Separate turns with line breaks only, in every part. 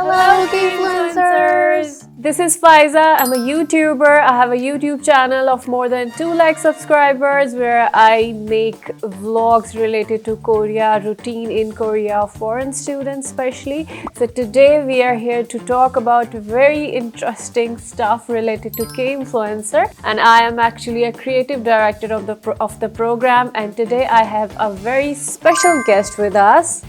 Hello, K-influencers!
This is Faiza. I'm a YouTuber. I have a YouTube channel of more than 2 lakh subscribers where I make vlogs related to Korea, routine in Korea, foreign students especially. So today we are here to talk about very interesting stuff related to K-influencer, and I am actually a creative director of the program, and today I have a very special guest with us.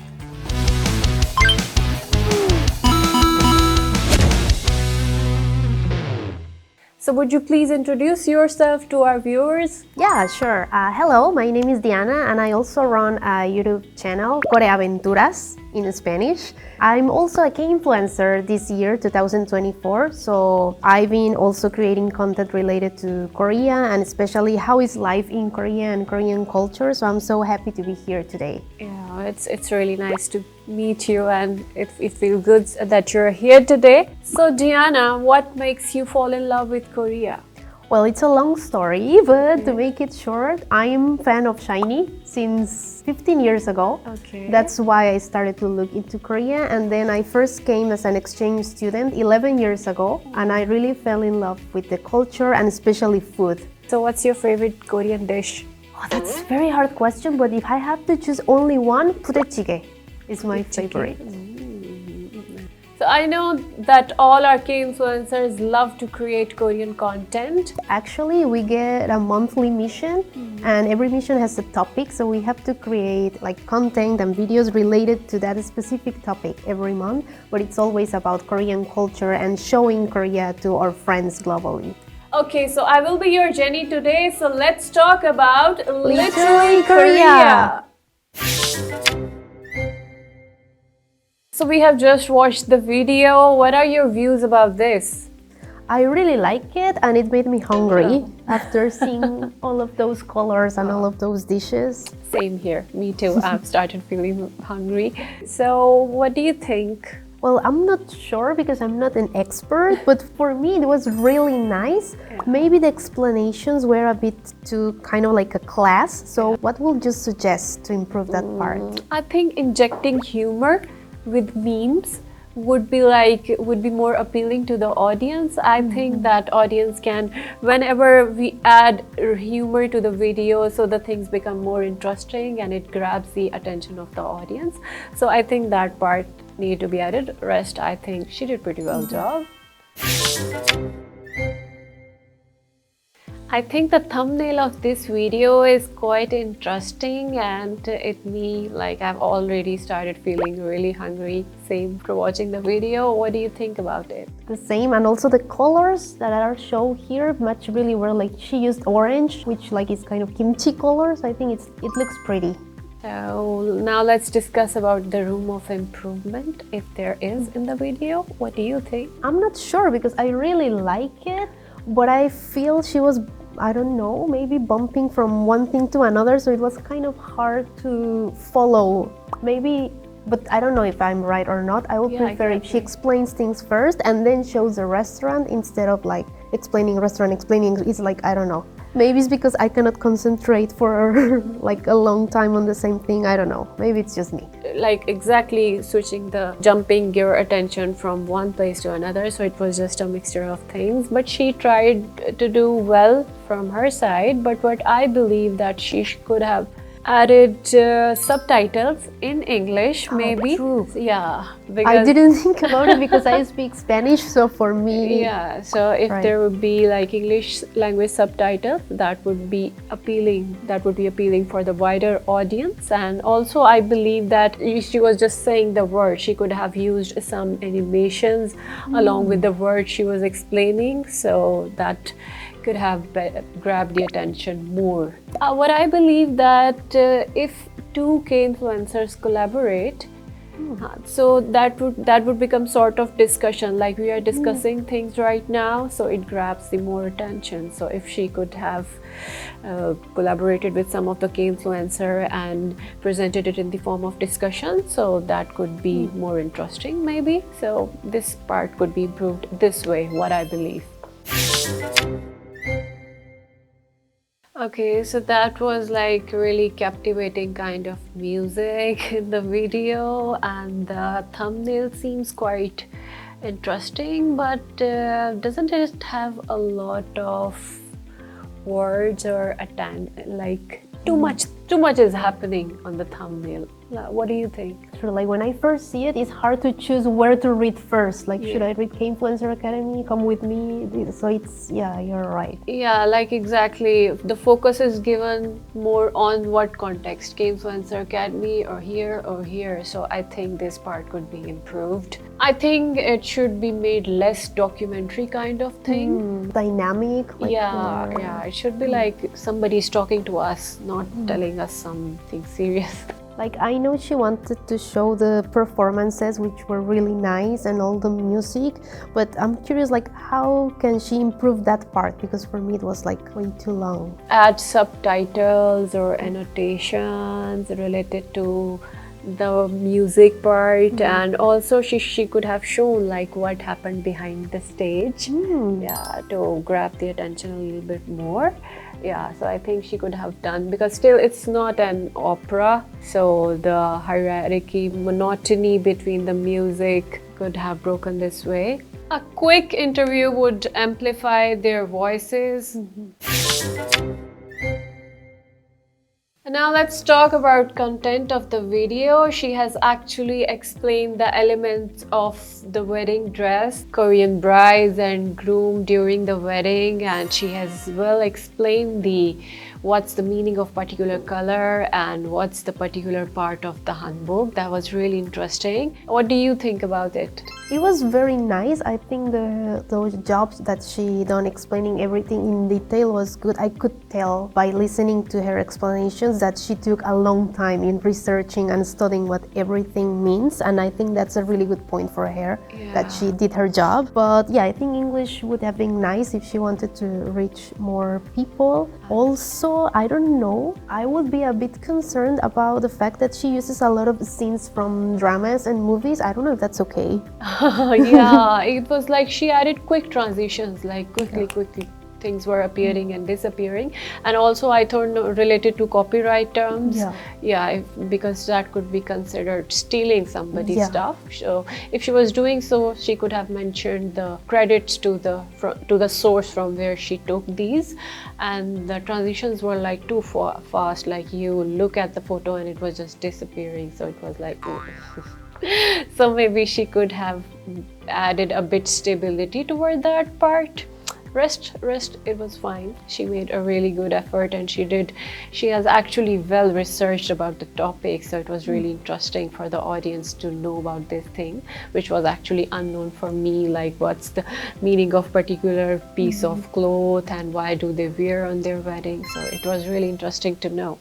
So would you please introduce yourself to our viewers?
Yeah, sure. Hello, my name is Diana and I also run a YouTube channel, 𝗞-𝗰𝗄 in Spanish. I'm also a K-influencer this year, 2024. So I've been also creating content related to Korea and especially how is life in Korea and Korean culture. So I'm so happy to be here today.
Yeah, it's really nice to meet you and it feels good that you're here today. So Diana, what makes you fall in love with Korea?
Well, it's a long story, but to make it short, I'm a fan of 𝗞-𝗰cie since 15 years ago.
Okay.
That's why I started to look into Korea, and then I first came as an exchange student 11 years ago, and I really fell in love with the culture and especially food.
So what's your favorite Korean dish?
Oh, that's a very hard question, but if I have to choose only one, 𝗞-𝗤 is my favorite.
So I know that all our K-influencers love to create Korean content.
Actually, we get a monthly mission and every mission has a topic. So we have to create like content and videos related to that specific topic every month. But it's always about Korean culture and showing Korea to our friends globally.
Okay, so I will be your Jenny today. So let's talk about
Literally Korea.
So we have just watched the video. What are your views about this?
I really like it and it made me hungry after seeing all of those colors and all of those dishes.
Same here, me too. I've started feeling hungry. So what do you think?
Well, I'm not sure because I'm not an expert, but for me it was really nice. Maybe the explanations were a bit too kind of like a class. So what would you suggest to improve that part?
I think injecting humor with memes would be more appealing to the audience. I think that audience can, whenever we add humor to the video, so the things become more interesting and it grabs the attention of the audience. So I think that part need to be added. Rest, I think she did pretty well job. I think the thumbnail of this video is quite interesting and I've already started feeling really hungry. Same for watching the video. What do you think about it?
The same, and also the colors that are shown here match really well. Like she used orange, which like is kind of kimchi colors. I think it looks pretty.
So now let's discuss about the room of improvement, if there is in the video. What do you think?
I'm not sure because I really like it, but I feel she was, I don't know, maybe bumping from one thing to another, so it was kind of hard to follow. Maybe, but I don't know if I'm right or not. I would prefer if she explains things first and then shows the restaurant instead of like explaining restaurant, it's like, I don't know. Maybe it's because I cannot concentrate for like a long time on the same thing. I don't know. Maybe it's just me.
Like exactly jumping your attention from one place to another. So it was just a mixture of things. But she tried to do well from her side. But what I believe that she could have added subtitles in English, maybe.
True.
Yeah.
I didn't think about it because I speak Spanish, so for me.
Yeah, so if there would be like English language subtitles, that would be appealing. That would be appealing for the wider audience. And also, I believe that she was just saying the word. She could have used some animations along with the word she was explaining, so that could have grabbed the attention more. What I believe that if 2 K-influencers collaborate, so that would become sort of discussion, like we are discussing things right now, so it grabs the more attention. So if she could have collaborated with some of the K-influencer and presented it in the form of discussion, so that could be more interesting maybe. So this part could be improved this way, what I believe. Okay, so that was like really captivating kind of music in the video, and the thumbnail seems quite interesting, but doesn't it have a lot of words or like too much is happening on the thumbnail? What do you think?
Sure, like when I first see it, it's hard to choose where to read first. Like, should I read K-Influencer Academy? Come with me. So it's, yeah, you're right.
Yeah, like exactly. The focus is given more on what context, K-Influencer Academy or here or here. So I think this part could be improved. I think it should be made less documentary kind of thing.
Dynamic. Like
Yeah, it should be like somebody's talking to us, not telling us something serious.
Like, I know she wanted to show the performances, which were really nice, and all the music, but I'm curious, like, how can she improve that part? Because for me it was like way too long.
Add subtitles or annotations related to the music part, and also she could have shown like what happened behind the stage, yeah, to grab the attention a little bit more. Yeah, so I think she could have done, because still it's not an opera, so the hierarchy, monotony between the music could have broken this way. A quick interview would amplify their voices. Now let's talk about content of the video. She has actually explained the elements of the wedding dress, Korean brides and groom during the wedding, and she has well explained what's the meaning of particular color and what's the particular part of the Hanbok. That was really interesting. What do you think about it?
It was very nice. I think those jobs that she done explaining everything in detail was good. I could tell by listening to her explanations that she took a long time in researching and studying what everything means, and I think that's a really good point for her, that she did her job. But yeah, I think English would have been nice if she wanted to reach more people. Also, I don't know, I would be a bit concerned about the fact that she uses a lot of scenes from dramas and movies. I don't know if that's okay.
Yeah, it was like she added quick transitions, like quickly things were appearing and disappearing, and also I thought related to copyright terms, because that could be considered stealing somebody's stuff. So if she was doing so, she could have mentioned the credits to the source from where she took these, and the transitions were like too fast, like you look at the photo and it was just disappearing, so it was like so maybe she could have added a bit stability toward that part. Rest, it was fine. She made a really good effort, and she has actually well researched about the topic, so it was really interesting for the audience to know about this thing, which was actually unknown for me, like what's the meaning of particular piece of cloth and why do they wear on their wedding. So it was really interesting to know.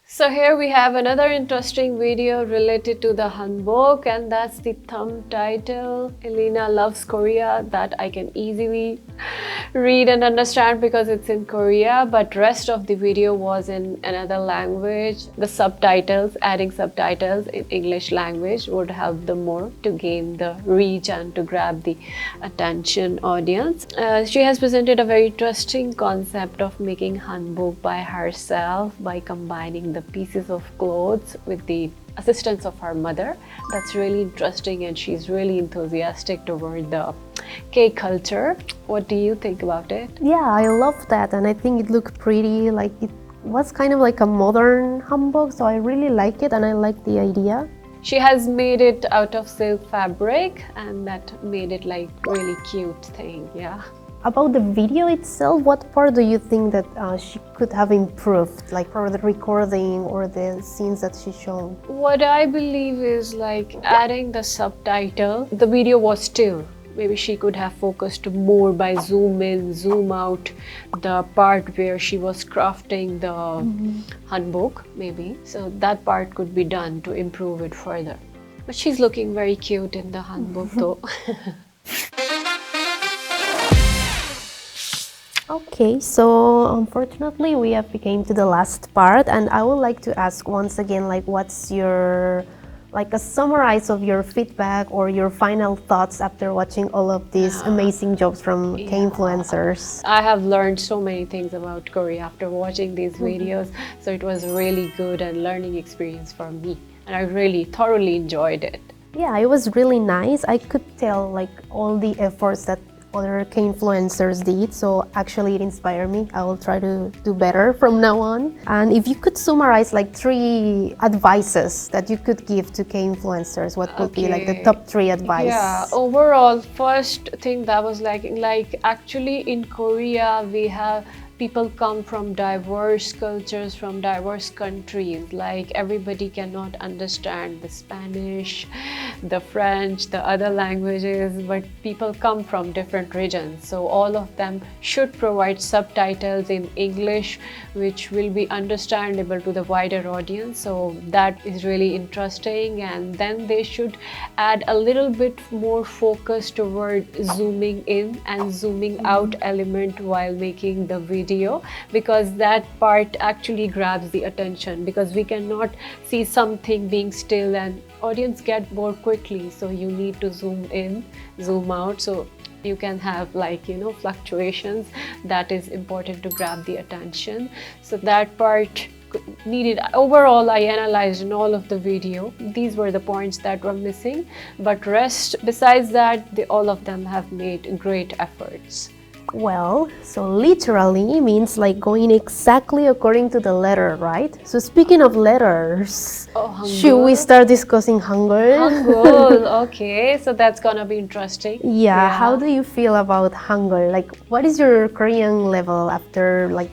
So here we have another interesting video related to the Hanbok, and that's the thumb title, Elena Loves Korea, that I can easily read and understand because it's in Korea, but rest of the video was in another language. The subtitles, adding subtitles in English language would help them more to gain the reach and to grab the attention audience. She has presented a very interesting concept of making Hanbok by herself by combining the pieces of clothes with the assistance of her mother. That's really interesting, and she's really enthusiastic toward the K-culture. What do you think about it?
Yeah, I love that, and I think it looked pretty. Like, it was kind of like a modern Hanbok, so I really like it and I like the idea.
She has made it out of silk fabric, and that made it like really cute thing. Yeah.
About the video itself, what part do you think that she could have improved, like for the recording or the scenes that she shown?
What I believe is like adding the subtitle. The video was still. Maybe she could have focused more by zoom in, zoom out, the part where she was crafting the Hanbok, maybe. So that part could be done to improve it further. But she's looking very cute in the Hanbok though.
Okay, so unfortunately we have become to the last part, and I would like to ask once again, like, what's your, like, a summarize of your feedback or your final thoughts after watching all of these amazing jobs from K-influencers?
I have learned so many things about Korea after watching these videos, so it was really good and learning experience for me. and I really thoroughly enjoyed it.
Yeah, it was really nice. I could tell like all the efforts that other K-influencers did, so actually it inspired me. I will try to do better from now on. And if you could summarize like 3 advices that you could give to K-influencers, what would be like the top 3 advice?
Yeah, overall, first thing that was like actually in Korea we have people come from diverse cultures, from diverse countries. Like everybody cannot understand the Spanish, the French, the other languages, but people come from different regions. So all of them should provide subtitles in English, which will be understandable to the wider audience. So that is really interesting. And then they should add a little bit more focus toward zooming in and zooming out element while making the video, because that part actually grabs the attention, because we cannot see something being still and audience get bored quickly. So you need to zoom in, zoom out, so you can have like, you know, fluctuations. That is important to grab the attention. So that part needed. Overall, I analyzed in all of the video, these were the points that were missing, but rest besides that, all of them have made great efforts.
Well, so literally means like going exactly according to the letter, right? So speaking of letters, should we start discussing Hangul?
Hangul, okay, so that's gonna be interesting.
Yeah, how do you feel about Hangul? Like, what is your Korean level after like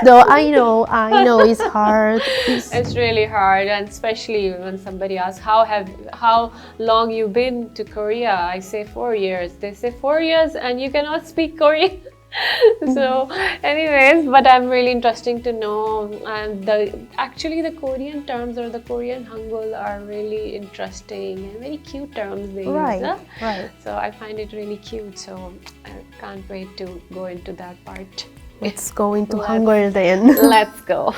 though I know it's hard.
It's really hard, and especially when somebody asks how long you been to Korea, I say 4 years. They say 4 years and you cannot speak Korean. So anyways, but I'm really interesting to know, and actually the Korean terms or the Korean Hangul are really interesting and very cute terms they use.
Right.
So I find it really cute, so I can't wait to go into that part.
Let's go into Hangul then.
Let's go.